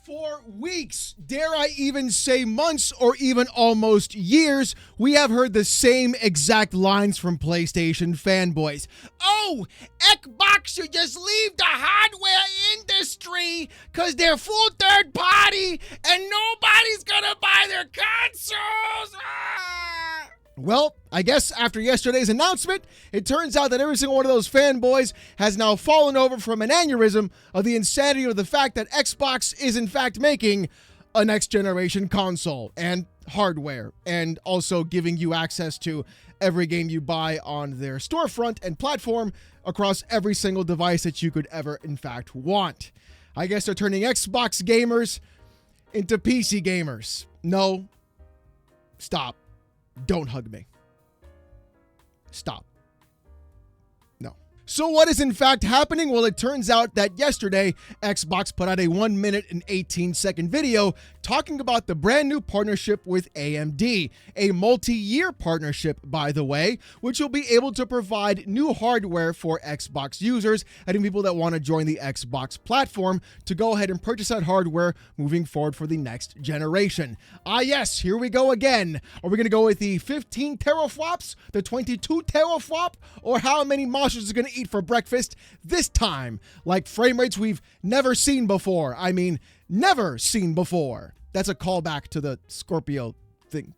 For weeks, dare I even say months or even almost years, we have heard the same exact lines from PlayStation fanboys. Oh, Xbox should just leave the hardware industry because they're full third party and nobody's gonna buy their consoles. Well, I guess after yesterday's announcement, it turns out that every single one of those fanboys has now fallen over from an aneurysm of the insanity of the fact that Xbox is in fact making a next generation console and hardware, and also giving you access to every game you buy on their storefront and platform across every single device that you could ever in fact want. I guess they're turning Xbox gamers into PC gamers. No. Stop. Don't hug me. Stop. No. So what is in fact happening? Well, it turns out that yesterday, Xbox put out a 1 minute and 18-second video talking about the brand new partnership with AMD, a multi-year partnership, by the way, which will be able to provide new hardware for Xbox users and people that want to join the Xbox platform to go ahead and purchase that hardware moving forward for the next generation. Yes, here we go again. Are we going to go with the 15 teraflops, the 22 teraflop, or how many monsters is going to eat for breakfast this time? Like frame rates we've never seen before. I mean, never seen before. That's a callback to the Scorpio thing.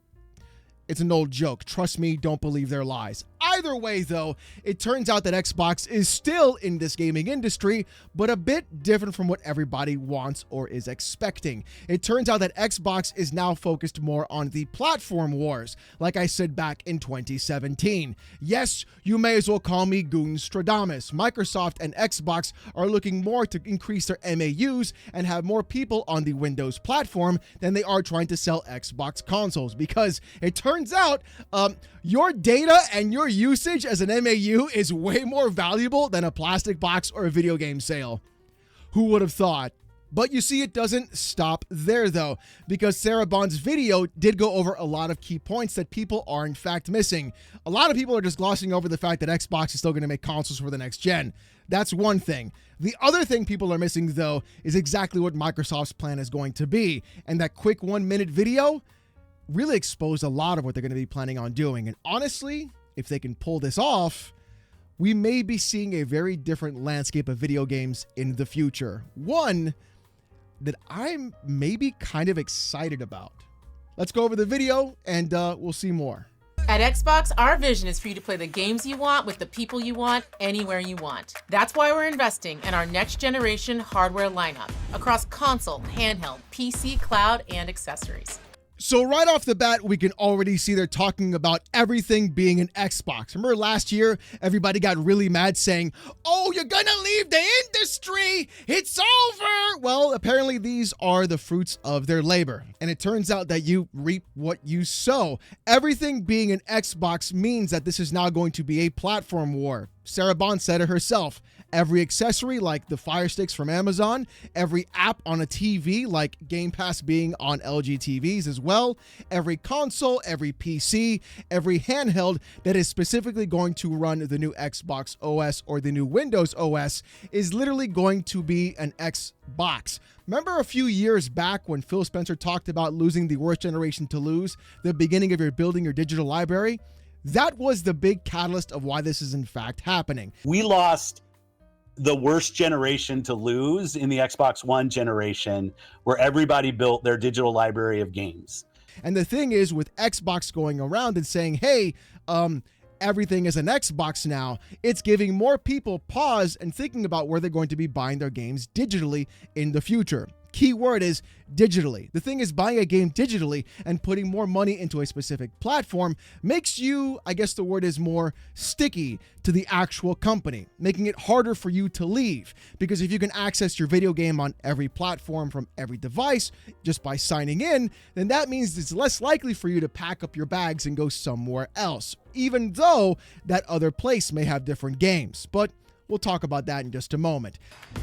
It's an old joke. Trust me, don't believe their lies. Either way, though, it turns out that Xbox is still in this gaming industry, but a bit different from what everybody wants or is expecting. It turns out that Xbox is now focused more on the platform wars, like I said back in 2017. Yes, you may as well call me Goonstradamus. Microsoft and Xbox are looking more to increase their MAUs and have more people on the Windows platform than they are trying to sell Xbox consoles, because it turns out your data and your usage as an MAU is way more valuable than a plastic box or a video game sale. Who would have thought? But you see, it doesn't stop there, though, because Sarah Bond's video did go over a lot of key points that people are in fact missing. A lot of people are just glossing over the fact that Xbox is still going to make consoles for the next gen. That's one thing. The other thing people are missing, though, is exactly what Microsoft's plan is going to be. And that quick 1 minute video really exposed a lot of what they're going to be planning on doing. And honestly, if they can pull this off, we may be seeing a very different landscape of video games in the future. One that I'm maybe kind of excited about. Let's go over the video and we'll see more. At Xbox, our vision is for you to play the games you want with the people you want, anywhere you want. That's why we're investing in our next generation hardware lineup across console, handheld, PC, cloud, and accessories. So right off the bat, we can already see they're talking about everything being an Xbox. Remember last year, everybody got really mad saying, oh, you're gonna leave the industry, it's over. Well, apparently these are the fruits of their labor. And it turns out that you reap what you sow. Everything being an Xbox means that this is now going to be a platform war. Sarah Bond said it herself. Every accessory like the Fire Sticks from Amazon, every app on a TV like Game Pass being on LG TVs as well, every console, every PC, every handheld that is specifically going to run the new Xbox OS or the new Windows OS is literally going to be an Xbox. Remember a few years back when Phil Spencer talked about losing the worst generation to lose, the beginning of your building your digital library? That was the big catalyst of why this is in fact happening. We lost the worst generation to lose in the Xbox One generation, where everybody built their digital library of games. And the thing is, with Xbox going around and saying, hey, everything is an Xbox now, it's giving more people pause and thinking about where they're going to be buying their games digitally in the future. Key word is digitally. The thing is, buying a game digitally and putting more money into a specific platform makes you, I guess the word is, more sticky to the actual company, making it harder for you to leave. Because if you can access your video game on every platform from every device just by signing in, then that means it's less likely for you to pack up your bags and go somewhere else, even though that other place may have different games. But we'll talk about that in just a moment.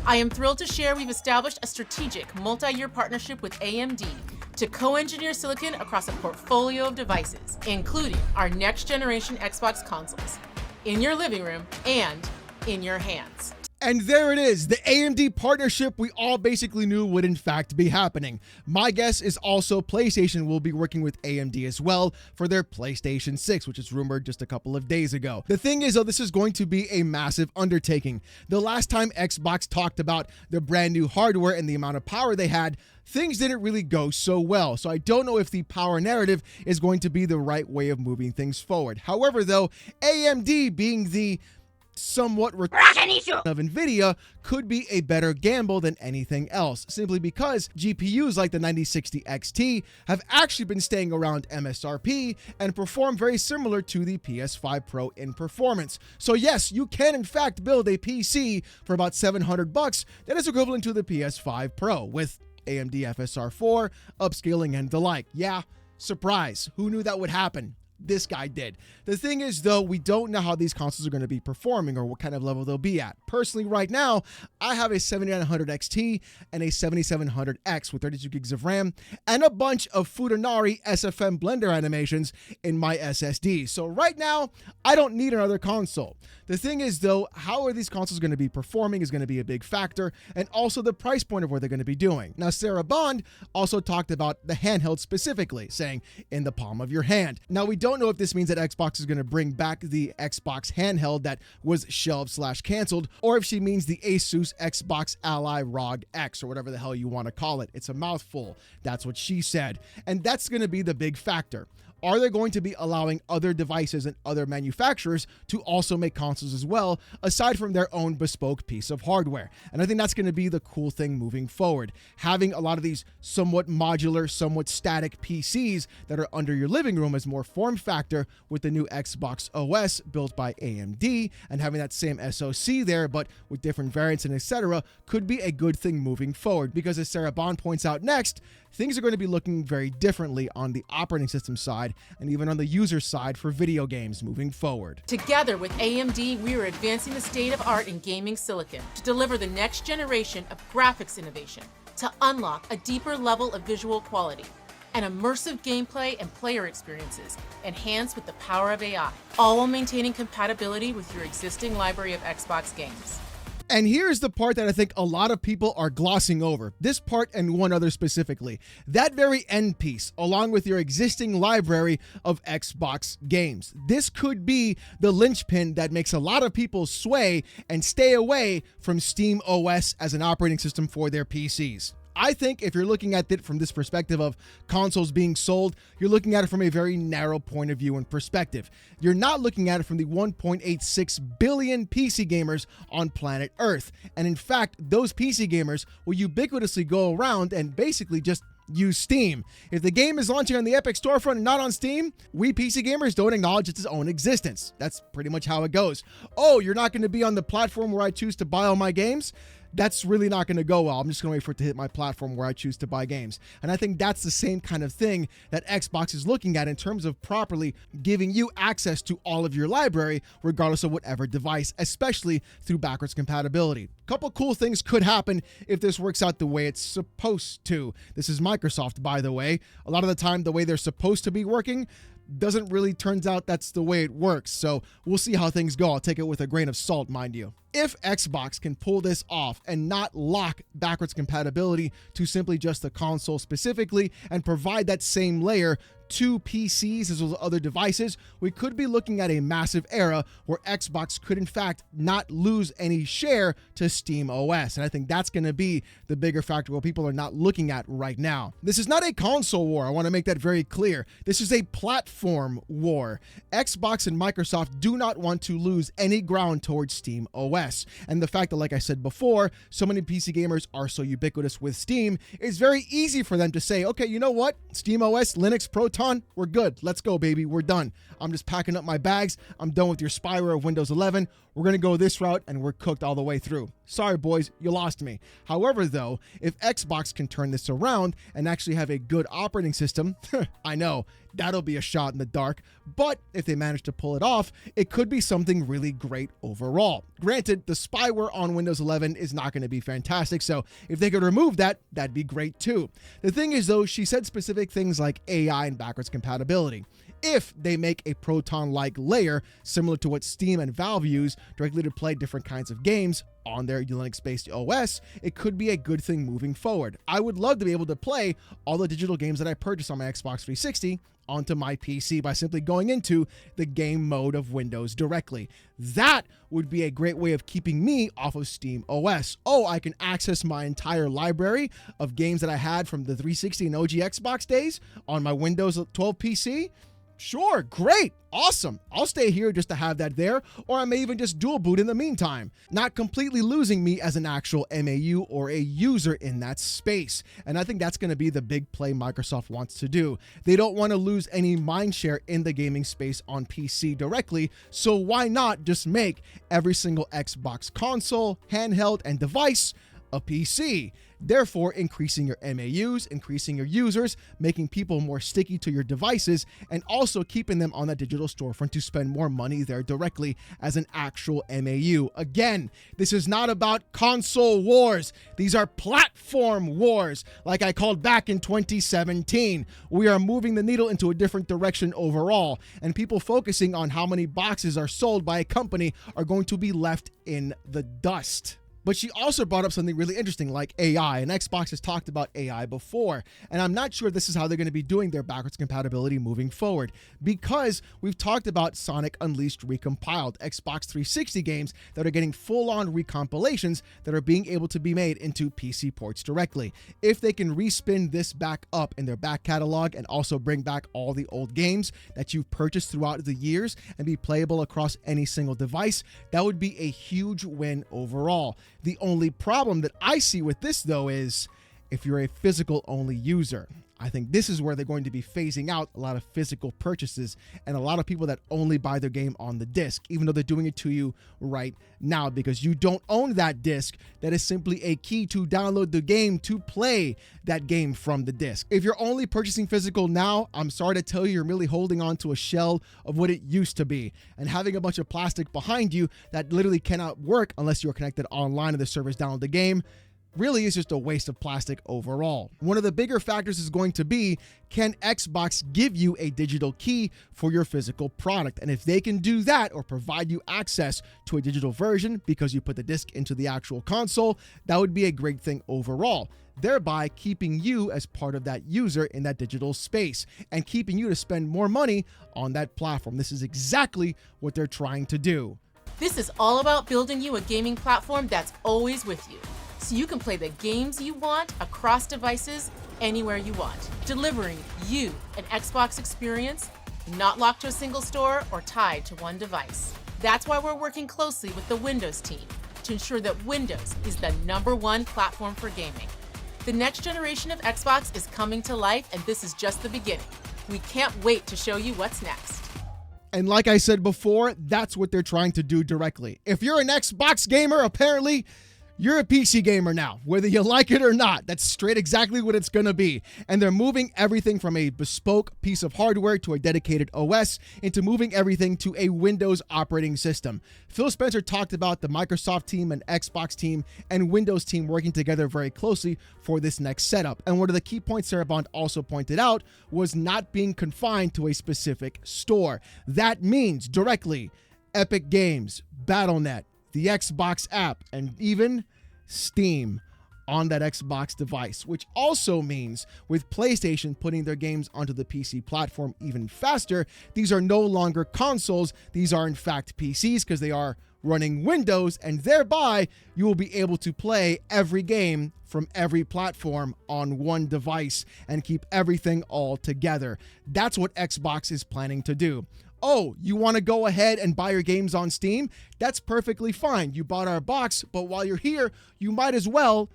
I am thrilled to share we've established a strategic multi-year partnership with AMD to co-engineer silicon across a portfolio of devices, including our next generation Xbox consoles, in your living room and in your hands. And there it is, the AMD partnership we all basically knew would in fact be happening. My guess is also PlayStation will be working with AMD as well for their PlayStation 6, which is rumored just a couple of days ago. The thing is, though, this is going to be a massive undertaking. The last time Xbox talked about their brand new hardware and the amount of power they had, things didn't really go so well. So I don't know if the power narrative is going to be the right way of moving things forward. However, though, AMD being the somewhat of NVIDIA could be a better gamble than anything else, simply because GPUs like the 9060 XT have actually been staying around MSRP and perform very similar to the PS5 Pro in performance. So yes, you can in fact build a PC for about $700 that is equivalent to the PS5 Pro with AMD FSR 4, upscaling and the like. Yeah, surprise. Who knew that would happen? This guy did. The thing is, though, we don't know how these consoles are going to be performing or what kind of level they'll be at. Personally, right now, I have a 7900 XT and a 7700X with 32 gigs of RAM and a bunch of Futanari SFM Blender animations in my SSD. So right now, I don't need another console. The thing is, though, how are these consoles going to be performing is going to be a big factor, and also the price point of what they're going to be doing. Now, Sarah Bond also talked about the handheld specifically, saying in the palm of your hand. Now, we don't know if this means that Xbox is going to bring back the Xbox handheld that was shelved/canceled, or if she means the Asus Xbox Ally ROG X, or whatever the hell you want to call it. It's a mouthful. That's what she said. And that's going to be the big factor. Are they going to be allowing other devices and other manufacturers to also make consoles as well, aside from their own bespoke piece of hardware? And I think that's going to be the cool thing moving forward. Having a lot of these somewhat modular, somewhat static PCs that are under your living room as more form factor with the new Xbox OS built by AMD, and having that same SoC there, but with different variants and etc., could be a good thing moving forward. Because as Sarah Bond points out next, things are going to be looking very differently on the operating system side and even on the user side for video games moving forward. Together with AMD, we are advancing the state of art in gaming silicon to deliver the next generation of graphics innovation, to unlock a deeper level of visual quality and immersive gameplay and player experiences enhanced with the power of AI, all while maintaining compatibility with your existing library of Xbox games. And here's the part that I think a lot of people are glossing over. This part and one other specifically. That very end piece, along with your existing library of Xbox games. This could be the linchpin that makes a lot of people sway and stay away from Steam OS as an operating system for their PCs. I think if you're looking at it from this perspective of consoles being sold, you're looking at it from a very narrow point of view and perspective. You're not looking at it from the 1.86 billion PC gamers on planet Earth. And in fact, those PC gamers will ubiquitously go around and basically just use Steam. If the game is launching on the Epic storefront and not on Steam, we PC gamers don't acknowledge its own existence. That's pretty much how it goes. Oh, you're not going to be on the platform where I choose to buy all my games? That's really not going to go well. I'm just going to wait for it to hit my platform where I choose to buy games. And I think that's the same kind of thing that Xbox is looking at in terms of properly giving you access to all of your library, regardless of whatever device, especially through backwards compatibility. A couple cool things could happen if this works out the way it's supposed to. This is Microsoft, by the way. A lot of the time, the way they're supposed to be working doesn't really turns out that's the way it works. So we'll see how things go. I'll take it with a grain of salt, mind you. If Xbox can pull this off and not lock backwards compatibility to simply just the console specifically and provide that same layer to PCs as well as other devices, we could be looking at a massive era where Xbox could in fact not lose any share to Steam OS. And I think that's going to be the bigger factor what people are not looking at right now. This is not a console war. I want to make that very clear. This is a platform war. Xbox and Microsoft do not want to lose any ground towards Steam OS. And the fact that, like I said before, so many PC gamers are so ubiquitous with Steam, it's very easy for them to say, okay, you know what? Steam OS, Linux, Proton, we're good. Let's go, baby. We're done. I'm just packing up my bags. I'm done with your spyware of Windows 11. We're going to go this route and we're cooked all the way through. Sorry, boys, you lost me. However, though, if Xbox can turn this around and actually have a good operating system, I know, that'll be a shot in the dark. But if they manage to pull it off, it could be something really great overall. Granted, the spyware on Windows 11 is not going to be fantastic, so if they could remove that, that'd be great too. The thing is, though, she said specific things like AI and backwards compatibility. if they make a Proton-like layer similar to what Steam and Valve use directly to play different kinds of games on their Linux-based OS. It could be a good thing moving forward. I would love to be able to play all the digital games that I purchased on my Xbox 360 onto my PC by simply going into the game mode of Windows directly. That would be a great way of keeping me off of Steam OS. Oh, I can access my entire library of games that I had from the 360 and OG Xbox days on my Windows 12 PC. Sure, great, awesome. I'll stay here just to have that there, or I may even just dual boot in the meantime, not completely losing me as an actual MAU or a user in that space. And I think that's going to be the big play Microsoft wants to do. They don't want to lose any mindshare in the gaming space on PC directly, so why not just make every single Xbox console, handheld, and device a PC, therefore increasing your MAUs, increasing your users, making people more sticky to your devices, and also keeping them on that digital storefront to spend more money there directly as an actual MAU. Again, this is not about console wars. These are platform wars, like I called back in 2017. We are moving the needle into a different direction overall, and people focusing on how many boxes are sold by a company are going to be left in the dust. But she also brought up something really interesting like AI, and Xbox has talked about AI before, and I'm not sure this is how they're going to be doing their backwards compatibility moving forward, because we've talked about Sonic Unleashed Recompiled, Xbox 360 games that are getting full-on recompilations that are being able to be made into PC ports directly. If they can respin this back up in their back catalog and also bring back all the old games that you've purchased throughout the years and be playable across any single device, that would be a huge win overall. The only problem that I see with this, though, is if you're a physical-only user. I think this is where they're going to be phasing out a lot of physical purchases and a lot of people that only buy their game on the disc, even though they're doing it to you right now because you don't own that disc. That is simply a key to download the game to play that game from the disc. If you're only purchasing physical now, I'm sorry to tell you, you're really holding on to a shell of what it used to be. And having a bunch of plastic behind you that literally cannot work unless you're connected online to the servers download the game really is just a waste of plastic overall. One of the bigger factors is going to be, can Xbox give you a digital key for your physical product? And if they can do that or provide you access to a digital version because you put the disc into the actual console, that would be a great thing overall, thereby keeping you as part of that user in that digital space and keeping you to spend more money on that platform. This is exactly what they're trying to do. This is all about building you a gaming platform that's always with you, so you can play the games you want across devices anywhere you want, delivering you an Xbox experience not locked to a single store or tied to one device. That's why we're working closely with the Windows team to ensure that Windows is the #1 platform for gaming. The next generation of Xbox is coming to life, and this is just the beginning. We can't wait to show you what's next. And like I said before, that's what they're trying to do directly. If you're an Xbox gamer, apparently you're a PC gamer now, whether you like it or not. That's straight exactly what it's going to be. And they're moving everything from a bespoke piece of hardware to a dedicated OS into moving everything to a Windows operating system. Phil Spencer talked about the Microsoft team and Xbox team and Windows team working together very closely for this next setup. And one of the key points Sarah Bond also pointed out was not being confined to a specific store. That means directly Epic Games, Battle.net, the Xbox app, and even Steam on that Xbox device, which also means with PlayStation putting their games onto the PC platform even faster, these are no longer consoles, these are in fact PCs because they are running Windows, and thereby you will be able to play every game from every platform on one device and keep everything all together. That's what Xbox is planning to do. Oh, you want to go ahead and buy your games on Steam? That's perfectly fine. You bought our box, but while you're here, you might as well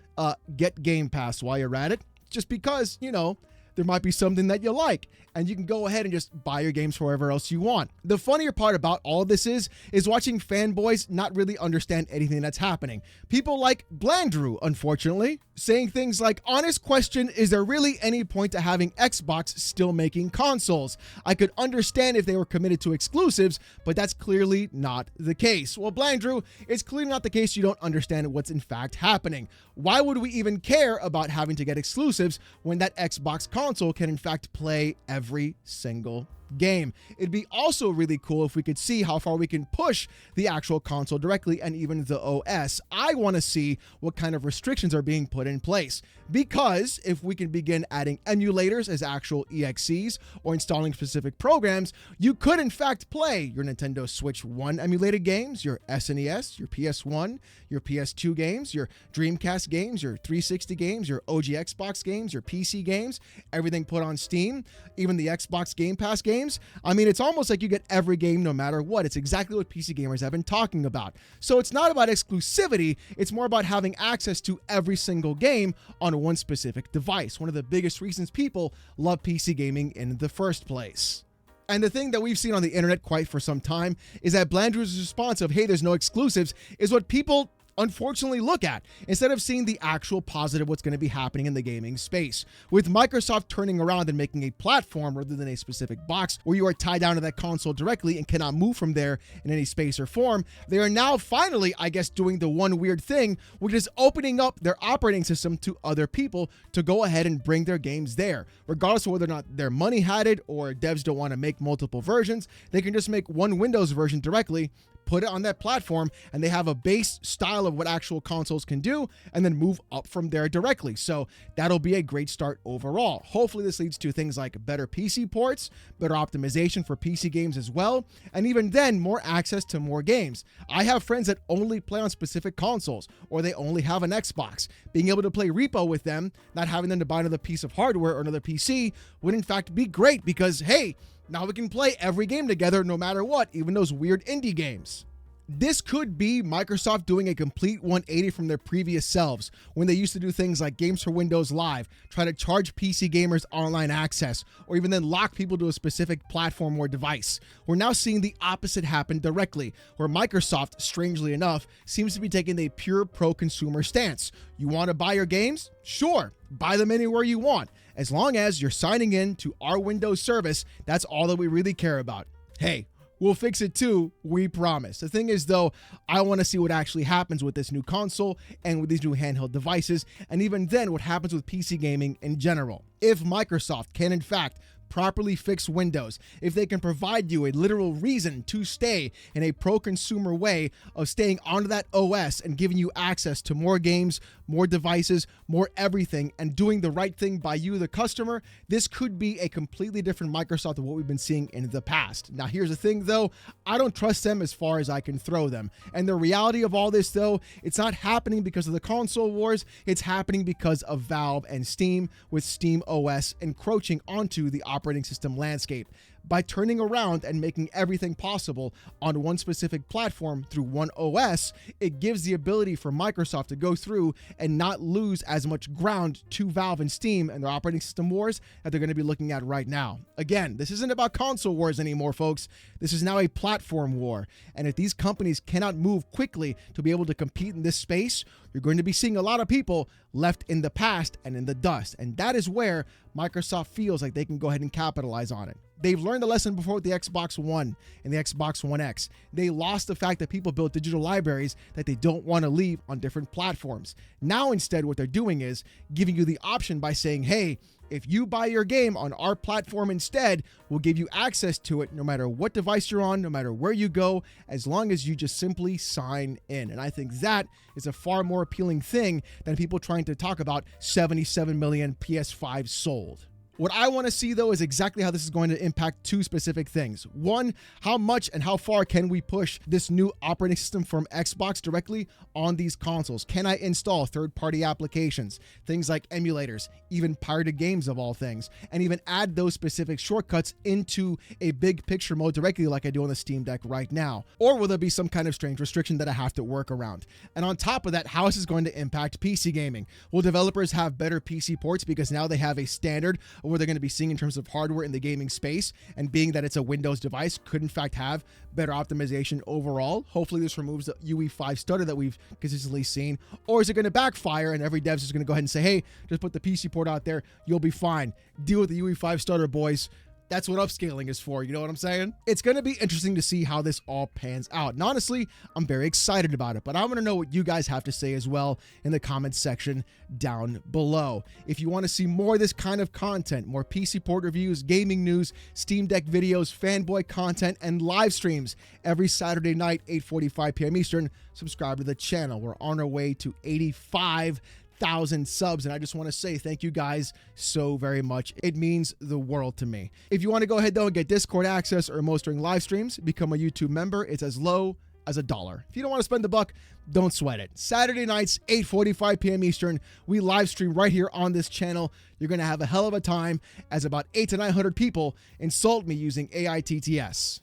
get Game Pass while you're at it, just because, you know, there might be something that you like, and you can go ahead and just buy your games wherever else you want. The funnier part about all this is watching fanboys not really understand anything that's happening. People like Blandrew, unfortunately, saying things like, honest question, is there really any point to having Xbox still making consoles? I could understand if they were committed to exclusives, but that's clearly not the case. Well, Blandrew, it's clearly not the case. You don't understand what's in fact happening. Why would we even care about having to get exclusives when that Xbox console can in fact play every single game. It'd be also really cool if we could see how far we can push the actual console directly and even the OS. I want to see what kind of restrictions are being put in place, because if we can begin adding emulators as actual EXEs or installing specific programs, you could in fact play your Nintendo Switch 1 emulated games, your SNES, your PS1, your PS2 games, your Dreamcast games, your 360 games, your OG Xbox games, your PC games, everything put on Steam, even the Xbox Game Pass games. I mean, it's almost like you get every game no matter what. It's exactly what PC gamers have been talking about. So it's not about exclusivity, it's more about having access to every single game on one specific device. One of the biggest reasons people love PC gaming in the first place. And the thing that we've seen on the internet quite for some time is that Blandrew's response of, hey, there's no exclusives, is what people unfortunately look at instead of seeing the actual positive what's going to be happening in the gaming space. With Microsoft turning around and making a platform rather than a specific box where you are tied down to that console directly and cannot move from there in any space or form, they are now finally, I guess, doing the one weird thing, which is opening up their operating system to other people to go ahead and bring their games there. Regardless of whether or not their money had it or devs don't want to make multiple versions, they can just make one Windows version directly, put it on that platform, and they have a base style of what actual consoles can do, and then move up from there directly. So that'll be a great start overall. Hopefully this leads to things like better PC ports, better optimization for PC games as well, and even then more access to more games. I have friends that only play on specific consoles, or they only have an Xbox. Being able to play repo with them, not having them to buy another piece of hardware or another PC, would in fact be great, because hey, now we can play every game together no matter what, even those weird indie games. This could be Microsoft doing a complete 180 from their previous selves, when they used to do things like Games for Windows Live, try to charge PC gamers online access, or even then lock people to a specific platform or device. We're now seeing the opposite happen directly, where Microsoft, strangely enough, seems to be taking a pure pro-consumer stance. You want to buy your games? Sure, buy them anywhere you want. As long as you're signing in to our Windows service, that's all that we really care about. Hey, we'll fix it too, we promise. The thing is though, I want to see what actually happens with this new console and with these new handheld devices, and even then what happens with PC gaming in general. If Microsoft can in fact properly fix Windows, if they can provide you a literal reason to stay in a pro-consumer way of staying onto that OS and giving you access to more games, more devices, more everything, and doing the right thing by you, the customer, this could be a completely different Microsoft than what we've been seeing in the past. Now, here's the thing though, I don't trust them as far as I can throw them. And the reality of all this though, it's not happening because of the console wars, it's happening because of Valve and Steam, with Steam OS encroaching onto the operating system landscape. By turning around and making everything possible on one specific platform through one OS, it gives the ability for Microsoft to go through and not lose as much ground to Valve and Steam and their operating system wars that they're going to be looking at right now. Again, this isn't about console wars anymore, folks. This is now a platform war. And if these companies cannot move quickly to be able to compete in this space, you're going to be seeing a lot of people left in the past and in the dust. And that is where Microsoft feels like they can go ahead and capitalize on it. They've learned the lesson before with the Xbox One and the Xbox One X. They lost the fact that people built digital libraries that they don't want to leave on different platforms. Now, instead, what they're doing is giving you the option by saying, hey, if you buy your game on our platform instead, we'll give you access to it no matter what device you're on, no matter where you go, as long as you just simply sign in. And I think that is a far more appealing thing than people trying to talk about 77 million PS5 sold. What I want to see, though, is exactly how this is going to impact two specific things. One, how much and how far can we push this new operating system from Xbox directly on these consoles? Can I install third-party applications, things like emulators, even pirated games of all things, and even add those specific shortcuts into a big picture mode directly like I do on the Steam Deck right now? Or will there be some kind of strange restriction that I have to work around? And on top of that, how is this going to impact PC gaming? Will developers have better PC ports because now they have a standard of what they're going to be seeing in terms of hardware in the gaming space, and being that it's a Windows device could in fact have better optimization overall? Hopefully this removes the UE5 stutter that we've consistently seen. Or is it going to backfire and every dev's just going to go ahead and say, hey, just put the PC port out there, you'll be fine. Deal with the UE5 stutter, boys. That's what upscaling is for. You know what I'm saying? It's going to be interesting to see how this all pans out. And honestly, I'm very excited about it, but I want to know what you guys have to say as well in the comments section down below. If you want to see more of this kind of content, more PC port reviews, gaming news, Steam Deck videos, fanboy content, and live streams every Saturday night, 8:45 p.m. Eastern, subscribe to the channel. We're on our way to 85,000 subs, and I just want to say thank you guys so very much. It means the world to me. If you want to go ahead though and get Discord access or most during live streams, become a YouTube member. It's as low as $1. If you don't want to spend the buck, don't sweat it. Saturday nights, 8:45 p.m. Eastern, we live stream right here on this channel. You're going to have a hell of a time as about 800 to 900 people insult me using AITTS.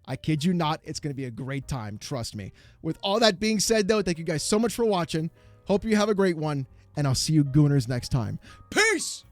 I kid you not, it's going to be a great time, trust me. With all that being said though, thank you guys so much for watching. Hope you have a great one, and I'll see you gooners next time. Peace!